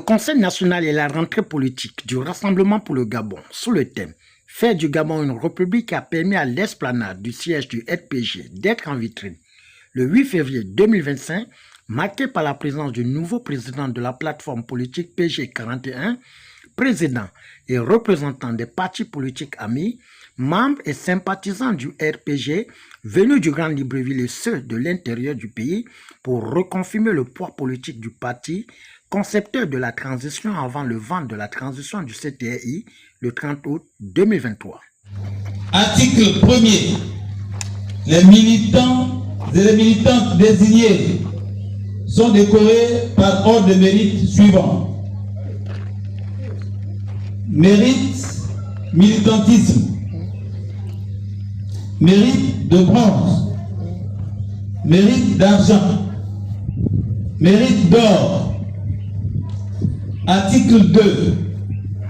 Conseil national et la rentrée politique du Rassemblement pour le Gabon, sous le thème « Faire du Gabon une république » a permis à l'esplanade du siège du RPG d'être en vitrine. Le 8 février 2025, marqué par la présence du nouveau président de la plateforme politique PG41, président et représentant des partis politiques amis, membres et sympathisants du RPG venus du Grand Libreville et ceux de l'intérieur du pays pour reconfirmer le poids politique du parti, concepteur de la transition avant le vent de la transition du CTRI le 30 août 2023. Article 1er. Les militants et les militantes désignés sont décorés par ordre de mérite suivant. Mérite, militantisme. Mérite de bronze. Mérite d'argent. Mérite d'or. Article 2.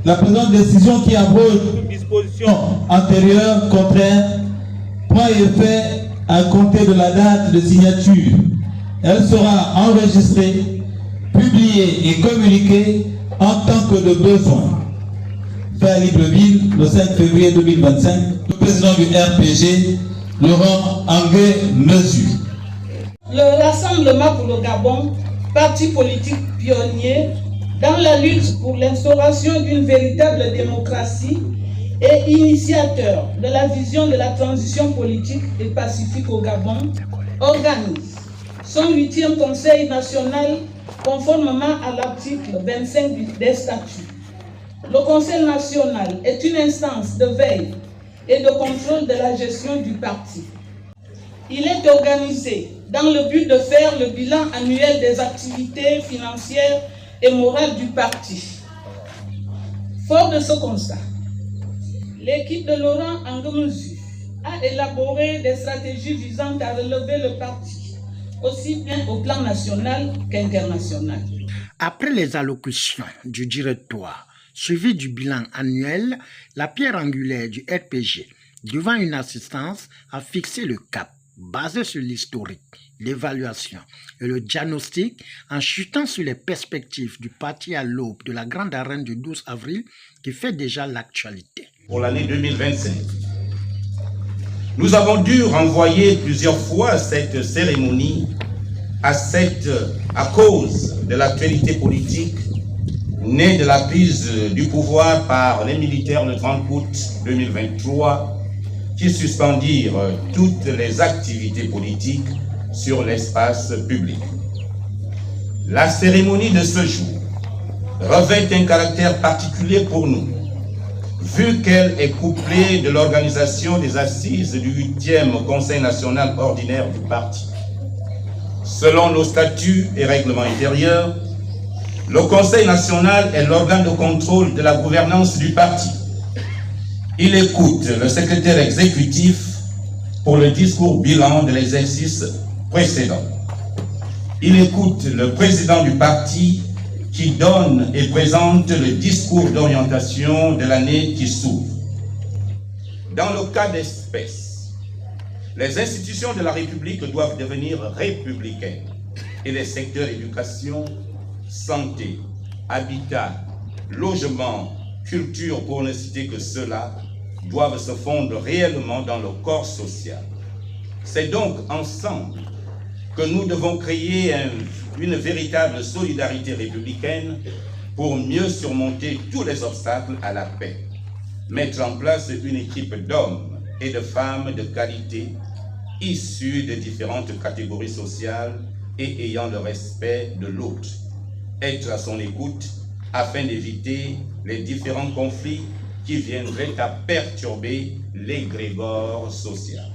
La présente décision qui abroge toute disposition antérieure contraire prend effet à compter de la date de signature. Elle sera enregistrée, publiée et communiquée en tant que de besoin. Fait à Libreville, le 5 février 2025, le président du RPG, Laurent Angué-Mesure. Le Rassemblement pour le Gabon, parti politique pionnier dans la lutte pour l'instauration d'une véritable démocratie et initiateur de la vision de la transition politique et pacifique au Gabon, organise son 8e Conseil national conformément à l'article 25 des statuts. Le Conseil national est une instance de veille et de contrôle de la gestion du parti. Il est organisé dans le but de faire le bilan annuel des activités financières et morales du parti. Fort de ce constat, l'équipe de Laurent Angué-Mesure a élaboré des stratégies visant à relever le parti, aussi bien au plan national qu'international. Après les allocutions du directoire, suivi du bilan annuel, la pierre angulaire du RPG, devant une assistance, a fixé le cap, basé sur l'historique, l'évaluation et le diagnostic, en chutant sur les perspectives du parti à l'aube de la grande arène du 12 avril qui fait déjà l'actualité. Pour l'année 2025, nous avons dû renvoyer plusieurs fois cette cérémonie à cause de l'actualité politique née de la prise du pouvoir par les militaires le 30 août 2023 qui suspendirent toutes les activités politiques sur l'espace public. La cérémonie de ce jour revêt un caractère particulier pour nous, vu qu'elle est couplée de l'organisation des assises du 8e Conseil national ordinaire du parti. Selon nos statuts et règlements intérieurs, le Conseil national est l'organe de contrôle de la gouvernance du parti. Il écoute le secrétaire exécutif pour le discours bilan de l'exercice précédent. Il écoute le président du parti qui donne et présente le discours d'orientation de l'année qui s'ouvre. Dans le cas d'espèce, les institutions de la République doivent devenir républicaines et les secteurs éducation, santé, habitat, logement, culture, pour ne citer que cela, doivent se fondre réellement dans le corps social. C'est donc ensemble que nous devons créer une véritable solidarité républicaine pour mieux surmonter tous les obstacles à la paix. Mettre en place une équipe d'hommes et de femmes de qualité, issus de différentes catégories sociales et ayant le respect de l'autre. Être à son écoute afin d'éviter les différents conflits qui viendraient à perturber l'égrégore social.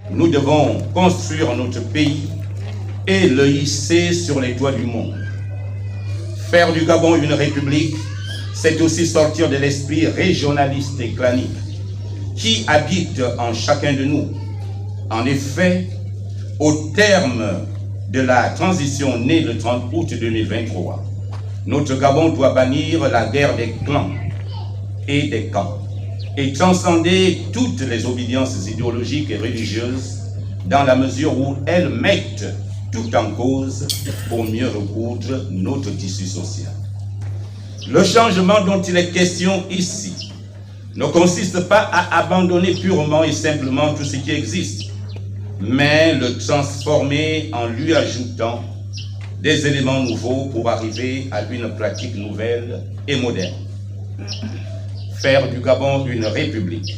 Nous devons construire notre pays et le hisser sur les toits du monde. Faire du Gabon une république, c'est aussi sortir de l'esprit régionaliste et clanique qui habite en chacun de nous. En effet, au terme de la transition née le 30 août 2023, notre Gabon doit bannir la guerre des clans et des camps et transcender toutes les obédiences idéologiques et religieuses dans la mesure où elles mettent tout en cause pour mieux recoudre notre tissu social. Le changement dont il est question ici ne consiste pas à abandonner purement et simplement tout ce qui existe, mais le transformer en lui ajoutant des éléments nouveaux pour arriver à une pratique nouvelle et moderne. Faire du Gabon une république,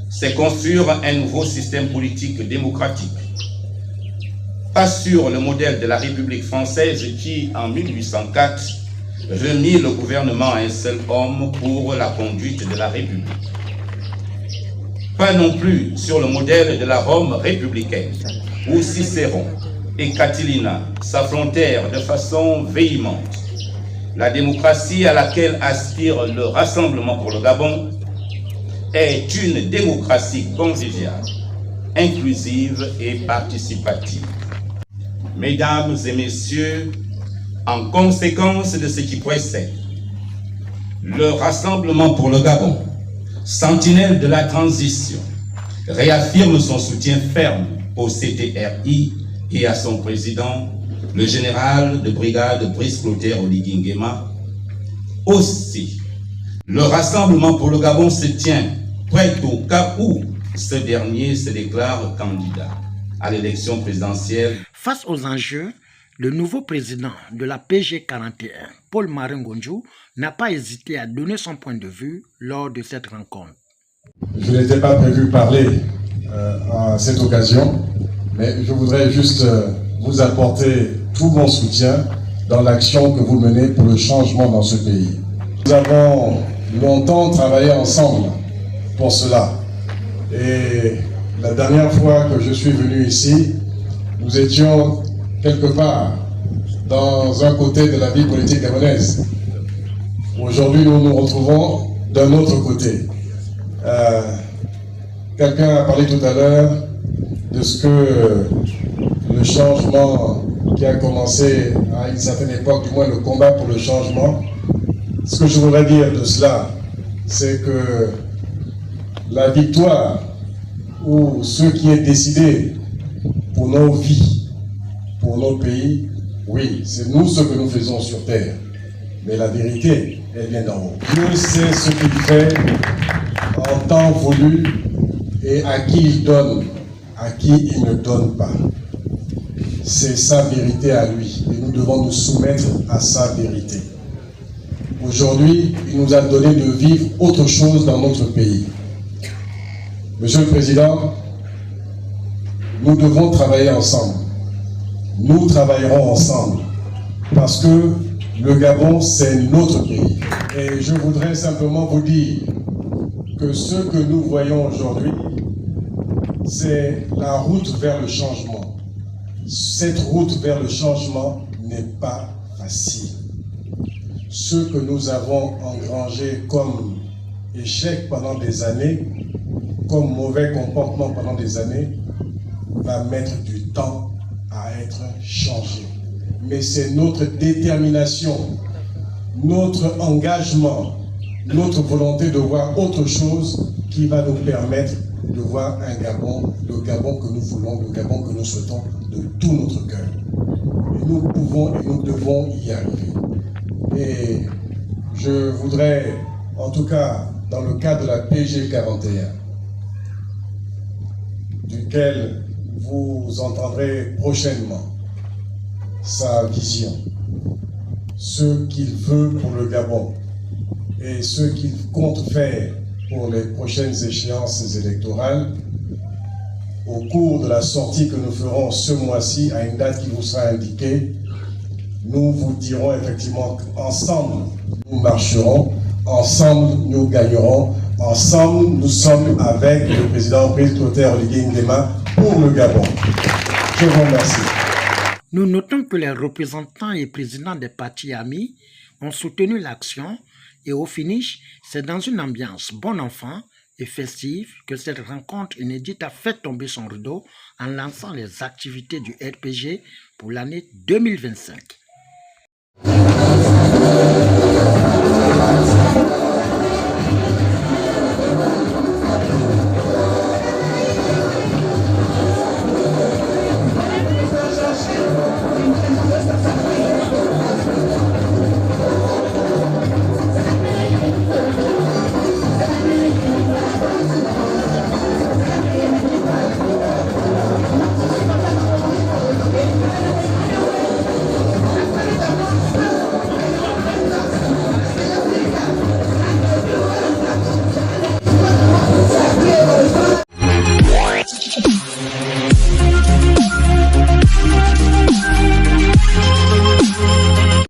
c'est construire un nouveau système politique démocratique, pas sur le modèle de la République française qui, en 1804, remit le gouvernement à un seul homme pour la conduite de la République. Pas non plus sur le modèle de la Rome républicaine, où Cicéron et Catilina s'affrontèrent de façon véhémente. La démocratie à laquelle aspire le Rassemblement pour le Gabon est une démocratie conviviale, inclusive et participative. Mesdames et messieurs, en conséquence de ce qui précède, le Rassemblement pour le Gabon, sentinelle de la transition, réaffirme son soutien ferme au CTRI et à son président, le général de brigade Brice Clotaire Oligui Nguema. Aussi, le Rassemblement pour le Gabon se tient prêt au cas où ce dernier se déclare candidat à l'élection présidentielle. Face aux enjeux, le nouveau président de la PG 41, Paul-Marie Ngonjou, n'a pas hésité à donner son point de vue lors de cette rencontre. Je n'étais pas prévu parler à cette occasion, mais je voudrais juste vous apporter tout mon soutien dans l'action que vous menez pour le changement dans ce pays. Nous avons longtemps travaillé ensemble pour cela. Et la dernière fois que je suis venu ici, nous étions quelque part dans un côté de la vie politique gabonaise. Aujourd'hui, nous nous retrouvons d'un autre côté. Quelqu'un a parlé tout à l'heure de ce que le changement qui a commencé à une certaine époque, du moins le combat pour le changement. Ce que je voudrais dire de cela, c'est que la victoire ou ce qui est décidé pour nos vies, pour nos pays, oui, c'est nous ce que nous faisons sur terre. Mais la vérité, elle vient d'en haut. Dieu sait ce qu'il fait en temps voulu et à qui il donne, à qui il ne donne pas. C'est sa vérité à lui et nous devons nous soumettre à sa vérité. Aujourd'hui, il nous a donné de vivre autre chose dans notre pays. Monsieur le Président, nous devons travailler ensemble. Nous travaillerons ensemble parce que le Gabon, c'est notre pays. Et je voudrais simplement vous dire que ce que nous voyons aujourd'hui, c'est la route vers le changement. Cette route vers le changement n'est pas facile. Ce que nous avons engrangé comme échec pendant des années, comme mauvais comportement pendant des années, va mettre du temps à être changé. Mais c'est notre détermination, notre engagement, notre volonté de voir autre chose qui va nous permettre de voir un Gabon, le Gabon que nous voulons, le Gabon que nous souhaitons de tout notre cœur. Et nous pouvons et nous devons y arriver. Et je voudrais, en tout cas, dans le cadre de la PG 41, duquel vous entendrez prochainement sa vision, ce qu'il veut pour le Gabon et ce qu'il compte faire pour les prochaines échéances électorales, au cours de la sortie que nous ferons ce mois-ci, à une date qui vous sera indiquée, nous vous dirons effectivement qu'ensemble, nous marcherons, ensemble, nous gagnerons, ensemble, nous sommes avec le président Brice Clotaire Oligui Nguema pour le Gabon. Je vous remercie. Nous notons que les représentants et présidents des partis amis ont soutenu l'action et au finish, c'est dans une ambiance bon enfant et festive que cette rencontre inédite a fait tomber son rideau en lançant les activités du RPG pour l'année 2025.